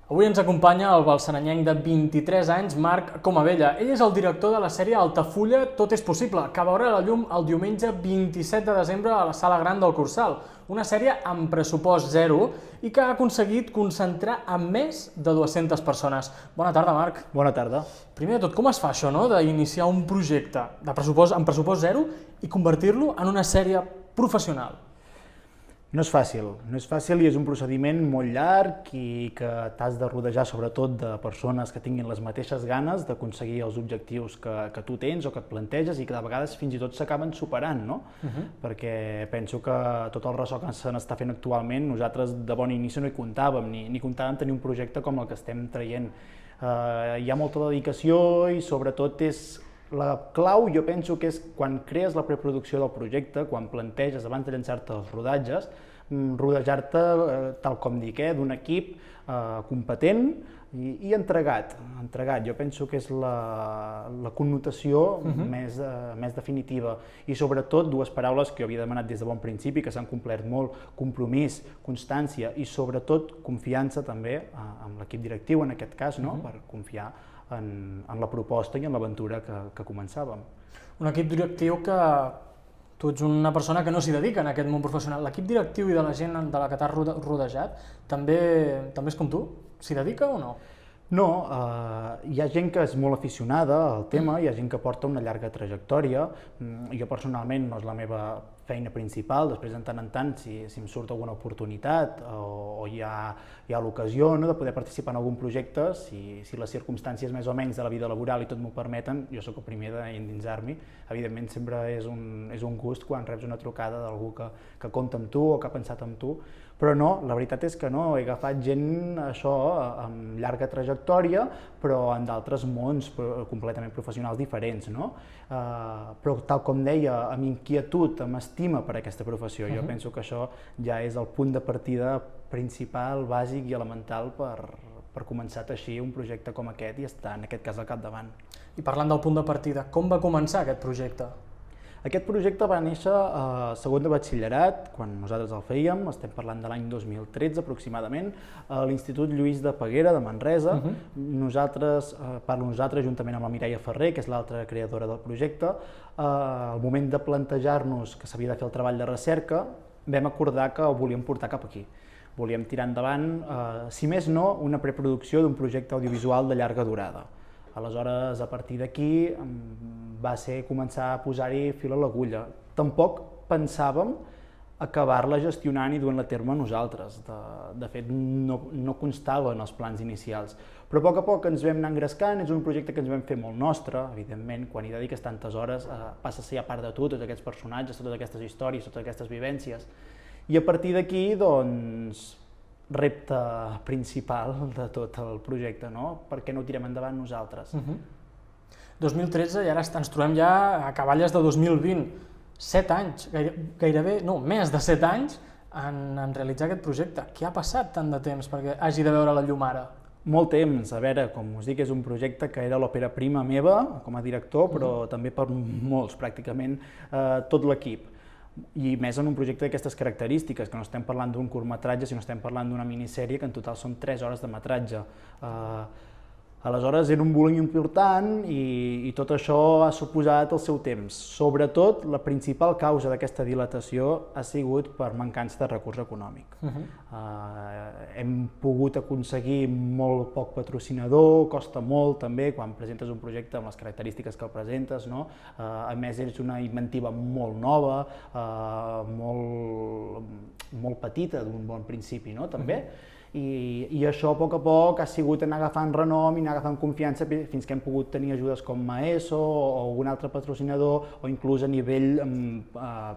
Avui ens acompanya el balsaranyenc de 23 anys, Marc Comabella. Ell és el director de la sèrie Altafulla, Tot és possible, que veurà la llum el diumenge 27 de desembre a la Sala Gran del Cursal. Una sèrie amb pressupost zero i que ha aconseguit concentrar a més de 200 persones. Bona tarda, Marc. Bona tarda. Primer de tot, com es fa això, no?, d'iniciar un projecte amb pressupost zero i convertir-lo en una sèrie professional? No és fàcil i és un procediment molt llarg i que t'has de rodejar sobretot de persones que tinguin les mateixes ganes d'aconseguir els objectius que tu tens o que et planteges i que de vegades fins i tot s'acaben superant, no? Perquè penso que tot el ressò que se n'està fent actualment nosaltres de bon inici no hi comptàvem, ni comptàvem tenir un projecte com el que estem traient. Hi ha molta dedicació i sobretot la clau, jo penso que és quan crees la preproducció del projecte, quan planteges abans de llançar-te els rodatges, rodejar-te, tal com dic, d'un equip competent i entregat. Jo penso que és la connotació més definitiva. I sobretot dues paraules que jo havia demanat des de bon principi, que s'han complert molt: compromís, constància i sobretot confiança també amb l'equip directiu, en aquest cas, per confiar en la proposta i en l'aventura que començàvem. Un equip directiu que tu ets una persona que no s'hi dedica en aquest món professional. L'equip directiu i de la gent de la que t'has rodejat també és com tu? S'hi dedica o no? No, hi ha gent que és molt aficionada al tema, hi ha gent que porta una llarga trajectòria. Jo personalment no és la meva feina principal, després de tant en tant, si em surt alguna oportunitat o hi ha l'ocasió de poder participar en algun projecte, si les circumstàncies més o menys de la vida laboral i tot m'ho permeten, jo sóc el primer d'endinsar-m'hi. Evidentment sempre és un gust quan reps una trucada d'algú que compta amb tu o que ha pensat en tu, però no, la veritat és que no, he agafat gent amb llarga trajectòria, però en d'altres mons completament professionals diferents, no? Però tal com deia, amb inquietud, amb estima per aquesta professió. Jo penso que això ja és el punt de partida principal, bàsic i elemental per començar a teixir un projecte com aquest i estar, en aquest cas, al capdavant. I parlant del punt de partida, com va començar aquest projecte? Aquest projecte va néixer a segon de batxillerat, quan nosaltres el fèiem, estem parlant de l'any 2013 aproximadament, a l'Institut Lluís de Peguera de Manresa. Nosaltres, juntament amb la Mireia Ferrer, que és l'altra creadora del projecte, al moment de plantejar-nos que s'havia de fer el treball de recerca, vam acordar que ho volíem portar cap aquí. Volíem tirar endavant, si més no, una preproducció d'un projecte audiovisual de llarga durada. Aleshores, a partir d'aquí, va ser començar a posar-hi fil a l'agulla. Tampoc pensàvem acabar-la gestionant i duent-la a terme nosaltres. De fet, no constava en els plans inicials. Però a poc ens vam anar engrescant, és un projecte que ens vam fer molt nostre, evidentment, quan hi dediques tantes hores passa a ser a part de tu, tots aquests personatges, totes aquestes històries, totes aquestes vivències. I a partir d'aquí, doncs, repte principal de tot el projecte, no? Per què no ho tirem endavant nosaltres? 2013 i ara ens trobem ja a acaballes de 2020. 7 anys, gairebé, no, més de 7 anys en realitzar aquest projecte. Què ha passat tant de temps perquè hagi de veure la llum ara? Molt temps. A veure, com us dic, és un projecte que era l'òpera prima meva com a director, però també per molts, pràcticament tot l'equip. I més en un projecte d'aquestes característiques, que no estem parlant d'un curtmetratge, sinó estem parlant d'una minissèrie que en total són 3 hores de metratge. Aleshores era un volum important i tot això ha suposat el seu temps. Sobretot, la principal causa d'aquesta dilatació ha sigut per mancança de recurs econòmic. Hem pogut aconseguir molt poc patrocinador, costa molt també quan presentes un projecte amb les característiques que el presentes, no? A més, és una inventiva molt nova, molt petita d'un bon principi, no? També. I això a poc ha sigut anar agafant renom i anar agafant confiança fins que hem pogut tenir ajudes com Maeso o algun altre patrocinador o inclús a nivell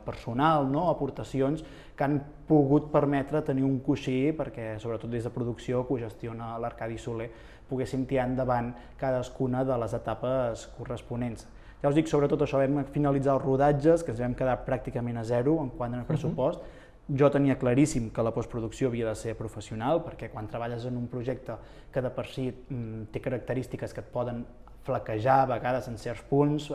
personal, aportacions que han pogut permetre tenir un coixí perquè, sobretot des de producció, que ho gestiona l'Arcadi Soler, poguéssim tirar endavant cadascuna de les etapes corresponents. Ja us dic, sobretot això, vam finalitzar els rodatges, que ens vam quedar pràcticament a zero en quant al pressupost. Jo tenia claríssim que la postproducció havia de ser professional, perquè quan treballes en un projecte que de per si té característiques que et poden flaquejar a vegades en certs punts,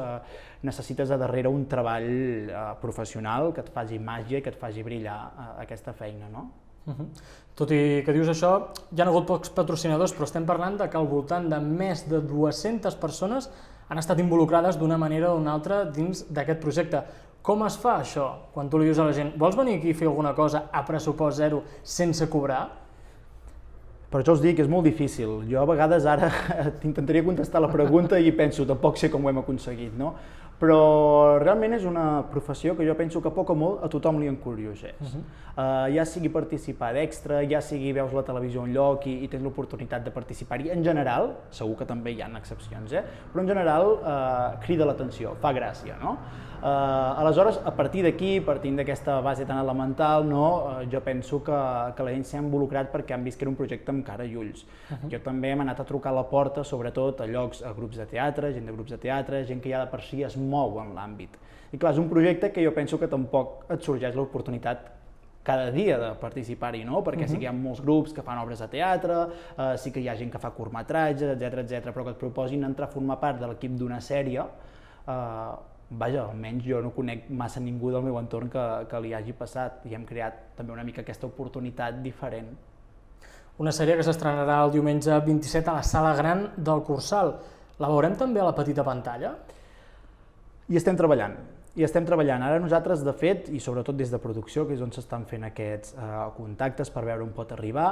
necessites a darrere un treball professional que et faci màgia i que et faci brillar aquesta feina, no? Tot i que dius això, hi ha hagut pocs patrocinadors, però estem parlant de que al voltant de més de 200 persones han estat involucrades d'una manera o d'una altra dins d'aquest projecte. Com es fa això? Quan tu li dius a la gent, vols venir aquí a fer alguna cosa a pressupost zero sense cobrar? Per això us dic que és molt difícil. Jo a vegades ara t'intentaria contestar la pregunta i penso, tampoc sé com ho hem aconseguit, no? Però realment és una professió que jo penso que poc o molt a tothom li encurioseix. Ja sigui participar d'extra, ja sigui veus la televisió en lloc i tens l'oportunitat de participar-hi. En general, segur que també hi ha excepcions, però en general crida l'atenció, fa gràcia, no? Aleshores, a partir d'aquí, partint d'aquesta base tan elemental, jo penso que la gent s'ha involucrat perquè han vist que era un projecte amb cara i ulls. Jo també hem anat a trucar a la porta, sobretot a llocs, a grups de teatre, gent de grups de teatre, gent que ja de per si es mou en l'àmbit. I clar, és un projecte que jo penso que tampoc et sorgeix l'oportunitat cada dia de participar-hi, no? Perquè sí que hi ha molts grups que fan obres de teatre, sí que hi ha gent que fa curtmetratges, etc, però que et proposin entrar a formar part de l'equip d'una sèrie, vaja, almenys jo no conec massa ningú del meu entorn que li hagi passat i hem creat també una mica aquesta oportunitat diferent. Una sèrie que s'estrenarà el diumenge 27 a la Sala Gran del Cursal. La veurem també a la petita pantalla? Hi estem treballant. Ara nosaltres, de fet, i sobretot des de producció, que és on s'estan fent aquests contactes per veure on pot arribar,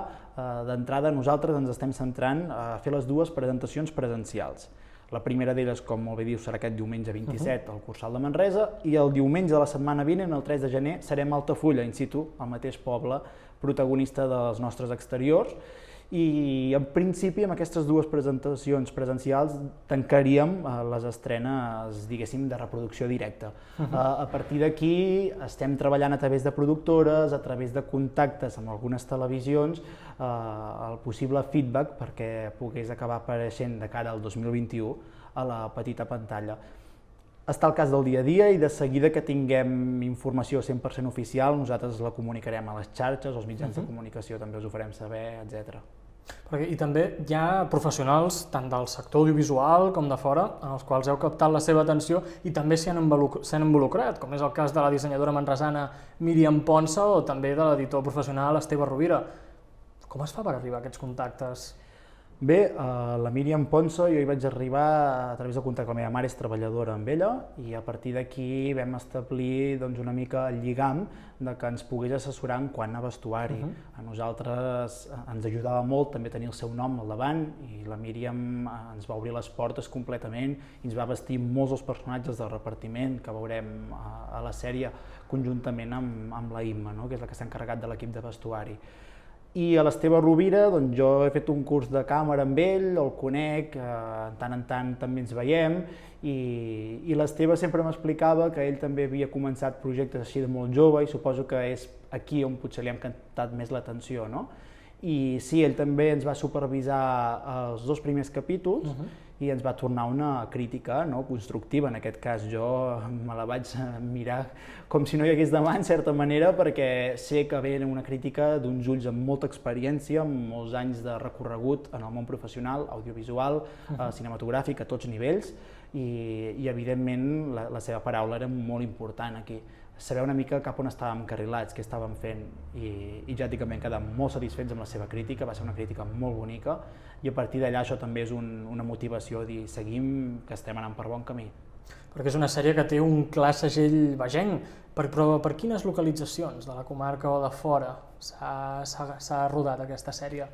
d'entrada nosaltres ens estem centrant a fer les dues presentacions presencials. La primera d'elles, com molt bé dius, serà aquest diumenge 27 al Cursal de Manresa i el diumenge de la setmana vinent, el 3 de gener, serem a Altafulla, in situ, al mateix poble, protagonista dels nostres exteriors. I en principi amb aquestes dues presentacions presencials tancaríem les estrenes, diguéssim, de reproducció directa. A partir d'aquí estem treballant a través de productores, a través de contactes amb algunes televisions, el possible feedback perquè pogués acabar apareixent de cara al 2021 a la petita pantalla. Està el cas del dia a dia i de seguida que tinguem informació 100% oficial nosaltres la comunicarem a les xarxes, als mitjans de comunicació també us ho farem saber, etc. I també hi ha professionals tant del sector audiovisual com de fora en els quals heu captat la seva atenció i també s'hi han involucrat, com és el cas de la dissenyadora manresana Míriam Ponsa o també de l'editor professional Esteve Rovira. Com es fa per arribar a aquests contactes? Bé, la Míriam Ponsa, jo hi vaig arribar a través del contacte, la meva mare és treballadora amb ella i a partir d'aquí vam establir una mica el lligam de que ens pogués assessorar en quant a vestuari. A nosaltres ens ajudava molt també tenir el seu nom al davant i la Míriam ens va obrir les portes completament i ens va vestir molts dels personatges del repartiment que veurem a la sèrie conjuntament amb la Imma, que és la que s'ha encarregat de l'equip de vestuari. I a l'Esteve Rovira, jo he fet un curs de càmera amb ell, el conec, de tant en tant també ens veiem, i l'Esteve sempre m'explicava que ell també havia començat projectes així de molt jove i suposo que és aquí on potser li hem captat més l'atenció, no? I sí, ell també ens va supervisar els 2 primers capítols i ens va tornar una crítica constructiva. En aquest cas jo me la vaig mirar com si no hi hagués demà, en certa manera, perquè sé que ve una crítica d'uns ulls amb molta experiència, amb molts anys de recorregut en el món professional, audiovisual, cinematogràfic, a tots nivells, i evidentment la seva paraula era molt important aquí. Saber una mica cap on estàvem encarrilats, què estàvem fent, i ja et dic que vam quedar molt satisfets amb la seva crítica, va ser una crítica molt bonica, i a partir d'allà això també és una motivació, dir, seguim, que estem anant per bon camí. Perquè és una sèrie que té un clar segell vegenc, però per quines localitzacions de la comarca o de fora s'ha rodat aquesta sèrie?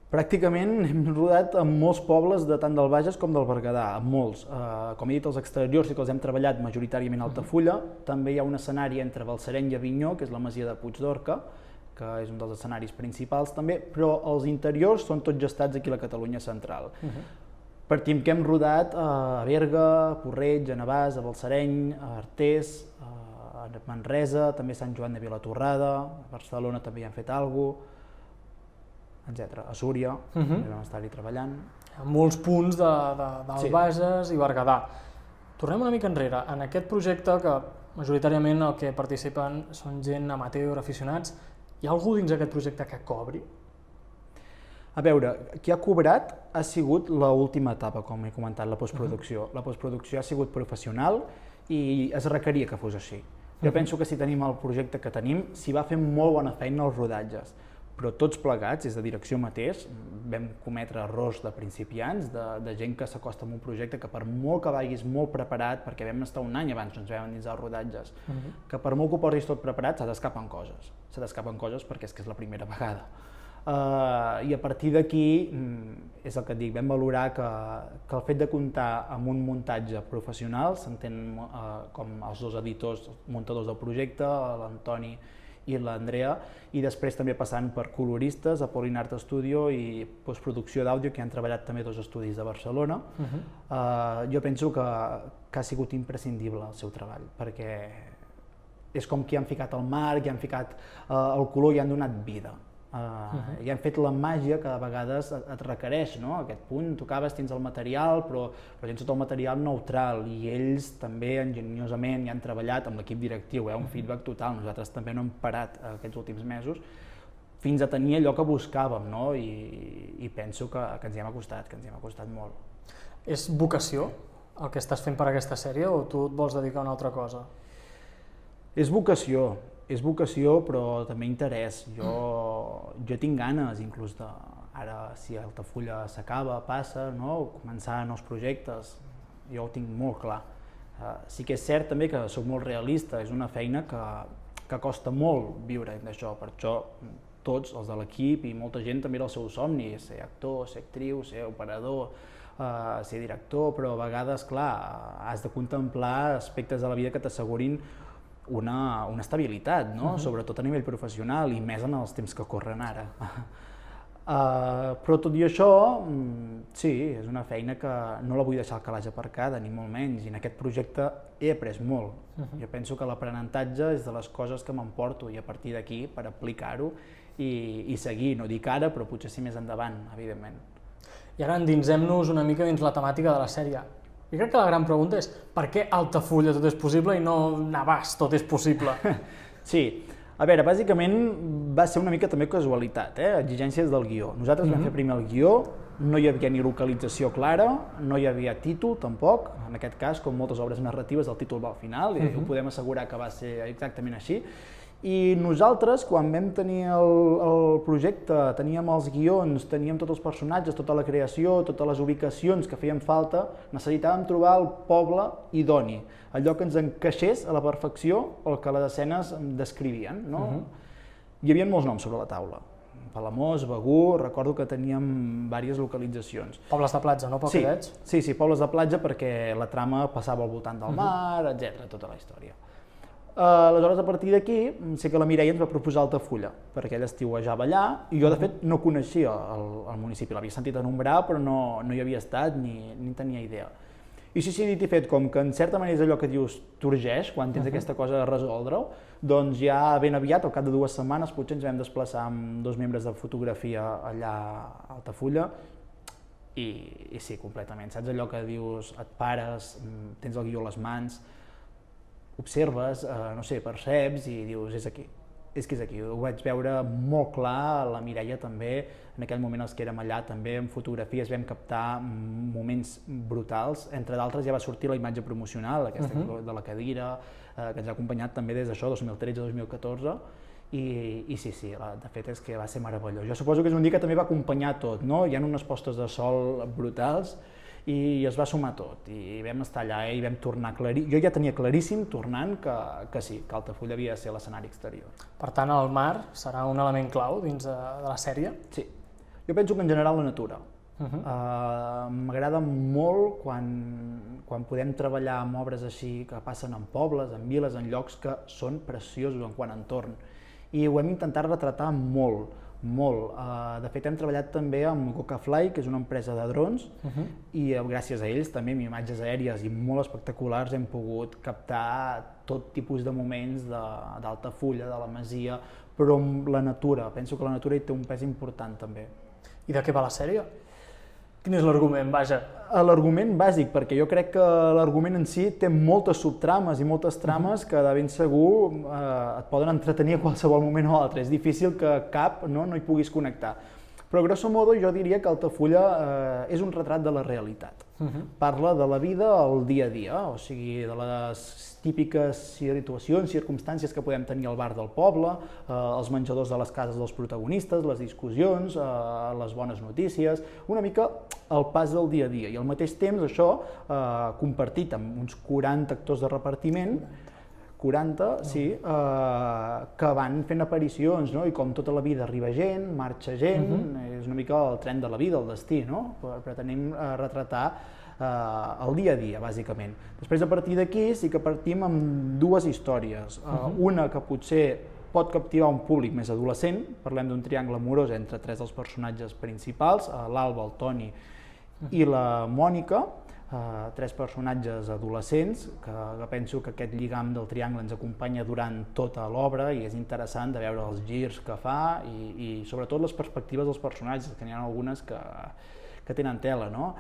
Pràcticament hem rodat en molts pobles tant del Bages com del Berguedà, en molts. Com he dit, els exteriors sí que els hem treballat majoritàriament a Altafulla, també hi ha un escenari entre Balsareny i Avinyó, que és la masia de Puigdorca, que és un dels escenaris principals també, però els interiors són tots gestats aquí a la Catalunya central. Partim que hem rodat a Berga, a Porreig, a Navàs, a Balsareny, a Artés, a Manresa, també a Sant Joan de Vilatorrada, a Barcelona també hi han fet alguna cosa, etc. A Súria, també vam estar-hi treballant. Hi ha molts punts del Bages i Berguedà. Tornem una mica enrere. En aquest projecte, que majoritàriament el que participen són gent amateur, aficionats, hi ha algú dins aquest projecte que cobri? A veure, qui ha cobrat ha sigut l'última etapa, com he comentat, la postproducció. La postproducció ha sigut professional i es requeria que fos així. Jo penso que si tenim el projecte que tenim, s'hi va fer molt bona feina als rodatges, però tots plegats, des de direcció mateix, vam cometre errors de principiants, de gent que s'acosta a un projecte que per molt que vagis molt preparat, perquè vam estar un any abans, ens vam endinsar els rodatges, que per molt que ho portis tot preparat, se t'escapen coses perquè és que és la primera vegada. I a partir d'aquí, és el que et dic, vam valorar que el fet de comptar amb un muntatge professional, s'entén com els dos editors, muntadors del projecte, l'Antoni i l'Andrea, i després també passant per coloristes, Apollin Art Studio i postproducció d'àudio, que han treballat també dos estudis de Barcelona. Jo penso que ha sigut imprescindible el seu treball, perquè és com que hi han ficat el marc, hi han ficat el color i han donat vida. I han fet la màgia que de vegades et requereix, no? A aquest punt tocaves, tens el material, però tens tot el material neutral, i ells també enginyosament hi han treballat amb l'equip directiu, un feedback total. Nosaltres també no hem parat aquests últims mesos fins a tenir allò que buscàvem, no? I penso que ens hi hem acostat molt. És vocació el que estàs fent per aquesta sèrie o tu et vols dedicar a una altra cosa? És vocació, però també interès. Jo tinc ganes, inclús ara, si Altafulla s'acaba, passa, començar nous projectes, jo ho tinc molt clar. Sí que és cert també que soc molt realista, és una feina que costa molt viure d'això, per això tots els de l'equip i molta gent també era el seu somni, ser actor, ser actriu, ser operador, ser director, però a vegades, clar, has de contemplar aspectes de la vida que t'assegurin una estabilitat, sobretot a nivell professional i més en els temps que corren ara. Però tot i això, sí, és una feina que no la vull deixar al calaix aparcada, ni molt menys, i en aquest projecte he après molt. Jo penso que l'aprenentatge és de les coses que m'emporto i a partir d'aquí per aplicar-ho i seguir, no dic ara, però potser sí més endavant, evidentment. I ara endinsem-nos una mica dins la temàtica de la sèrie. Jo crec que la gran pregunta és per què Altafulla tot és possible i no Navàs tot és possible? Sí, a veure, bàsicament va ser una mica també casualitat, exigències del guió. Nosaltres vam fer primer el guió, no hi havia ni localització clara, no hi havia títol tampoc, en aquest cas, com moltes obres narratives, el títol va al final, i ho podem assegurar que va ser exactament així. I nosaltres, quan vam tenir el projecte, teníem els guions, teníem tots els personatges, tota la creació, totes les ubicacions que feien falta, necessitàvem trobar el poble idoni, allò que ens encaixés a la perfecció el que les escenes descrivien. Hi havia molts noms sobre la taula. Palamós, Begur, recordo que teníem diverses localitzacions. Pobles de platja, no? Pel que veig? Sí, pobles de platja perquè la trama passava al voltant del mar, etc., tota la història. Aleshores, a partir d'aquí, sé que la Mireia ens va proposar Altafulla, perquè ella estiuejava allà, i jo, de fet, no coneixia el municipi, l'havia sentit anomenar, però no hi havia estat ni tenia idea. I sí, dit i fet, com que en certa manera és allò que dius t'urgeix, quan tens aquesta cosa de resoldre-ho, doncs ja ben aviat, al cap de 2 setmanes, potser ens vam desplaçar amb 2 membres de fotografia allà a Altafulla, i sí, completament, saps allò que dius, et pares, tens el guió a les mans, observes, no sé, perceps i dius, és aquí, és que és aquí. Ho vaig veure molt clar, la Mireia també, en aquell moment els que érem allà també en fotografies vam captar moments brutals, entre d'altres ja va sortir la imatge promocional, aquesta de la cadira, que ens ha acompanyat també des d'això, 2013-2014, i sí, de fet és que va ser meravellós. Jo suposo que és un dia que també va acompanyar tot, no? Hi ha unes postes de sol brutals, i es va sumar tot, i vam estar allà i vam tornar claríssim. Jo ja tenia claríssim, tornant, que sí, que Altafulla havia de ser l'escenari exterior. Per tant, el mar serà un element clau dins de la sèrie? Sí. Jo penso que en general la natura. M'agrada molt quan podem treballar amb obres així que passen en pobles, en viles, en llocs que són preciosos en quant a entorn. I ho hem intentat retratar molt. De fet, hem treballat també amb Gokafly, que és una empresa de drons, i gràcies a ells també amb imatges aèries i molt espectaculars hem pogut captar tot tipus de moments d'Altafulla, de la Masia, però amb la natura. Penso que la natura hi té un pes important també. I de què va la sèrie? Quin és l'argument, vaja? L'argument bàsic, perquè jo crec que l'argument en si té moltes subtrames i moltes trames que de ben segur et poden entretenir a qualsevol moment o altre. És difícil que cap no hi puguis connectar. Però grosso modo jo diria que Altafulla és un retrat de la realitat. Parla de la vida al dia a dia, o sigui, de les típiques situacions, circumstàncies que podem tenir al bar del poble, els menjadors de les cases dels protagonistes, les discussions, les bones notícies, una mica el pas del dia a dia. I al mateix temps això compartit amb uns 40 actors de repartiment, 40, sí, que van fent aparicions, no? I com tota la vida arriba gent, marxa gent, és una mica el tren de la vida, el destí, no? Pretenem retratar el dia a dia, bàsicament. Després, a partir d'aquí, sí que partim amb dues històries. Una que potser pot captivar un públic més adolescent, parlem d'un triangle amorós entre tres dels personatges principals, l'Alba, el Toni i la Mònica, tres personatges adolescents, que penso que aquest lligam del triangle ens acompanya durant tota l'obra i és interessant de veure els girs que fa i sobretot les perspectives dels personatges, que n'hi ha algunes que tenen tela, no?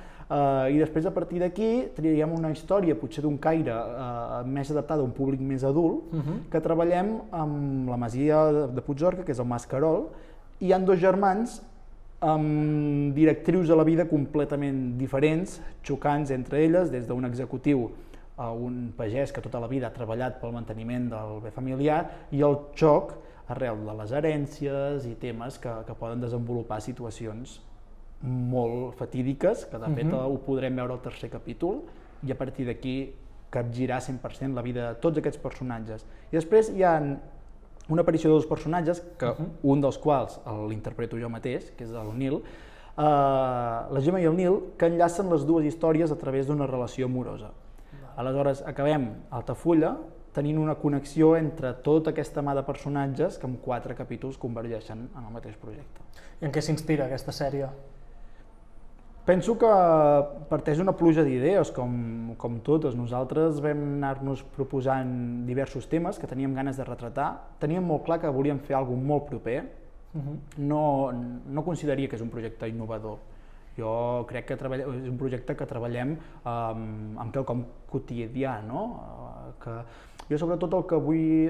I després, a partir d'aquí, triem una història potser d'un caire més adaptada a un públic més adult, que treballem amb la masia de Puigorca, que és el Mas Querol, i hi ha dos germans amb directrius de la vida completament diferents, xocants entre elles, des d'un executiu a un pagès que tota la vida ha treballat pel manteniment del bé familiar, i el xoc arrel de les herències i temes que poden desenvolupar situacions molt fatídiques, que de fet ho podrem veure al tercer capítol, i a partir d'aquí capgirar 100% la vida de tots aquests personatges. I després hi ha una aparició de dos personatges, que un dels quals l'interpreto jo mateix, que és el Nil, la Gemma i el Nil, que enllacen les dues històries a través d'una relació amorosa. Aleshores, acabem a Altafulla tenint una connexió entre tota aquesta mà de personatges que en 4 capítols convergeixen en el mateix projecte. I en què s'inspira aquesta sèrie? Penso que parteix d'una pluja d'idees, com totes. Nosaltres vam anar-nos proposant diversos temes que teníem ganes de retratar. Teníem molt clar que volíem fer alguna cosa molt proper. No consideraria que és un projecte innovador. Jo crec que és un projecte que treballem amb quelcom quotidià, no? Jo sobretot el que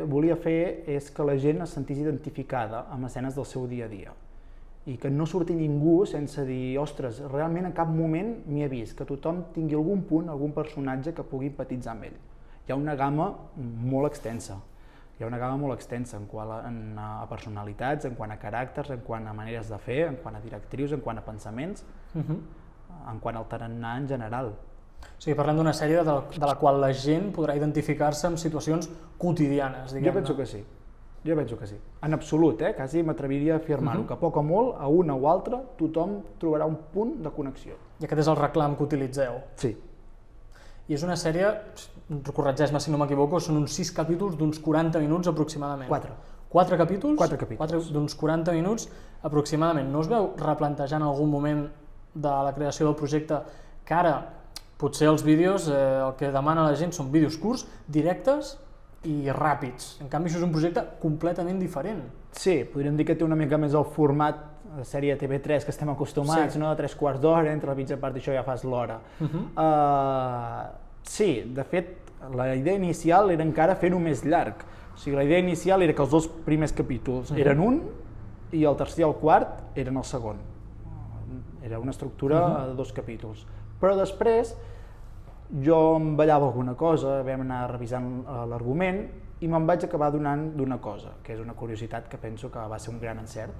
volia fer és que la gent es sentís identificada amb escenes del seu dia a dia. I que no surti ningú sense dir, ostres, realment en cap moment m'hi he vist, que tothom tingui algun punt, algun personatge que pugui empatitzar amb ell. Hi ha una gamma molt extensa, en quant a personalitats, en quant a caràcters, en quant a maneres de fer, en quant a directrius, en quant a pensaments, en quant al tarannà en general. O sigui, parlem d'una sèrie de la qual la gent podrà identificar-se amb situacions quotidianes, diguem-ne. Jo penso que sí. En absolut, quasi m'atreviria a afirmar-ho, que poc o molt, a una o altra, tothom trobarà un punt de connexió. I aquest és el reclam que utilitzeu? Sí. I és una sèrie, corregeix-me si no m'equivoco, són uns 6 capítols d'uns 40 minuts aproximadament. 4. 4 capítols? 4 capítols. D'uns 40 minuts aproximadament. No us veu replantejar en algun moment de la creació del projecte que ara potser els vídeos, el que demana la gent són vídeos curts, directes i ràpids. En canvi, això és un projecte completament diferent. Sí, podríem dir que té una mica més el format de sèrie TV3 que estem acostumats, no? De 3/4 d'hora, entre la mitja part i això ja fas l'hora. Sí, de fet, la idea inicial era encara fer-ho més llarg. O sigui, la idea inicial era que els 2 primers capítols eren un i el tercer i el quart eren el segon. Era una estructura de 2 capítols. Però després jo em ballava alguna cosa, vam anar revisant l'argument i me'n vaig acabar donant d'una cosa, que és una curiositat que penso que va ser un gran encert.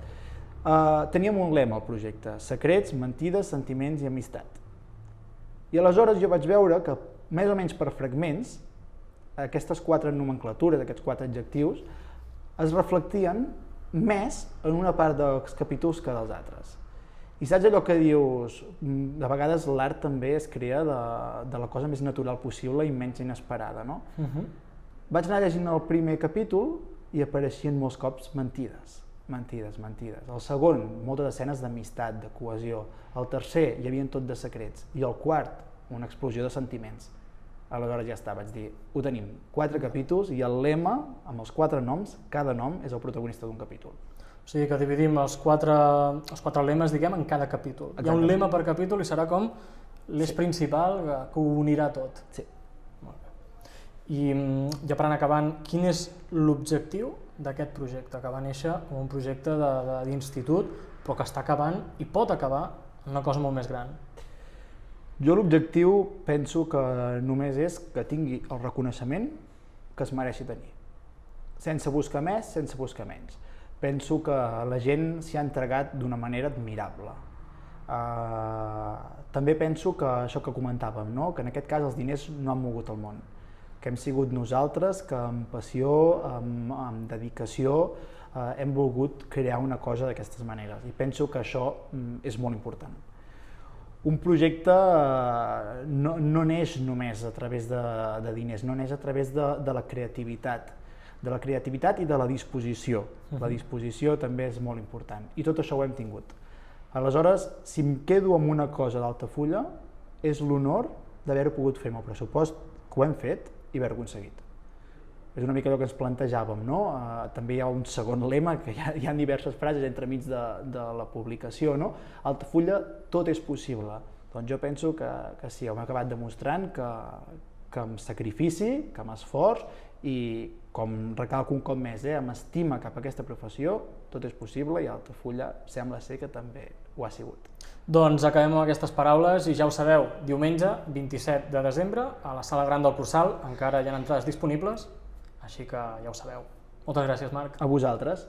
Teníem un lema al projecte: secrets, mentides, sentiments i amistat. I aleshores jo vaig veure que, més o menys per fragments, aquestes 4 nomenclatures, aquests 4 adjectius, es reflectien més en una part dels capítols que dels altres. I saps allò que dius, de vegades l'art també es crea de la cosa més natural possible i menys inesperada, no? Vaig anar llegint el primer capítol i apareixien molts cops mentides. El segon, moltes escenes d'amistat, de cohesió. El tercer, hi havia tot de secrets. I el quart, una explosió de sentiments. Aleshores ja està, vaig dir, ho tenim, 4 capítols i el lema, amb els 4 noms, cada nom és el protagonista d'un capítol. O sigui que dividim els 4 lemes, diguem, en cada capítol. Hi ha un lema per capítol i serà com l'eix principal que ho unirà tot. Sí. I ja per anar acabant, quin és l'objectiu d'aquest projecte, que va néixer com un projecte d'institut, però que està acabant i pot acabar en una cosa molt més gran? Jo l'objectiu penso que només és que tingui el reconeixement que es mereixi tenir. Sense buscar més, sense buscar menys. Penso que la gent s'hi ha entregat d'una manera admirable. També penso que això que comentàvem, no? Que en aquest cas els diners no han mogut el món, que hem sigut nosaltres que amb passió, amb dedicació, hem volgut crear una cosa d'aquestes maneres i penso que això és molt important. Un projecte no neix només a través de diners, no neix a través de la creativitat i de la disposició. La disposició també és molt important i tot això ho hem tingut. Aleshores, si em quedo amb una cosa d'Altafulla, és l'honor d'haver-ho pogut fer amb el pressupost que ho hem fet i haver-ho aconseguit. És una mica allò que ens plantejàvem, no? També hi ha un segon lema, que hi ha diverses frases entremig de la publicació, no? Altafulla, tot és possible. Doncs jo penso que sí, hem acabat demostrant que amb sacrifici, que amb esforç i, com recalco un cop més, amb estima cap a aquesta professió, tot és possible i Altafulla sembla ser que també ho ha sigut. Doncs acabem amb aquestes paraules i ja ho sabeu, diumenge 27 de desembre a la Sala Gran del Cursal encara hi ha entrades disponibles, així que ja ho sabeu. Moltes gràcies, Marc. A vosaltres.